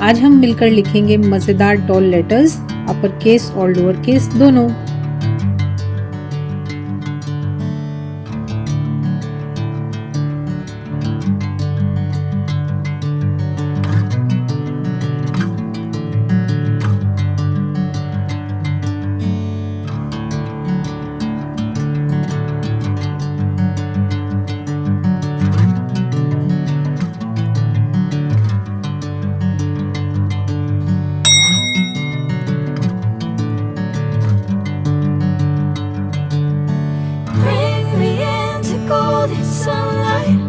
आज हम मिलकर लिखेंगे मज़ेदार डॉल लेटर्स, अपर केस और लोअर केस दोनों। Sunlight.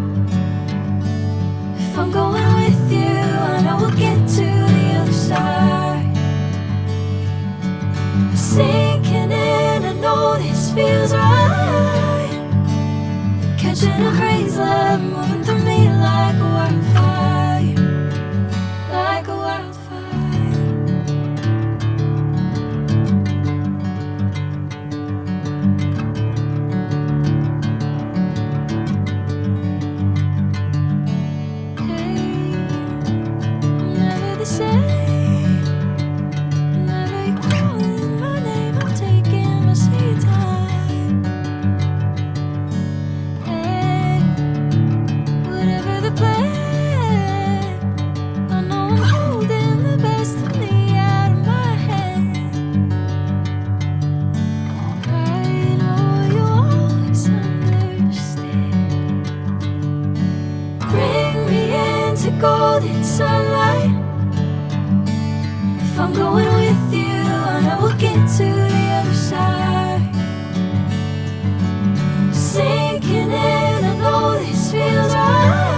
If I'm going with you, I know we'll get to the other side. Sinking in, I know this feels right. Catching a crazy love moving through me like a wildfire, like a wildfire. Golden sunlight. If I'm going with you, I know we'll get to the other side. Sinking in, I know this feels right.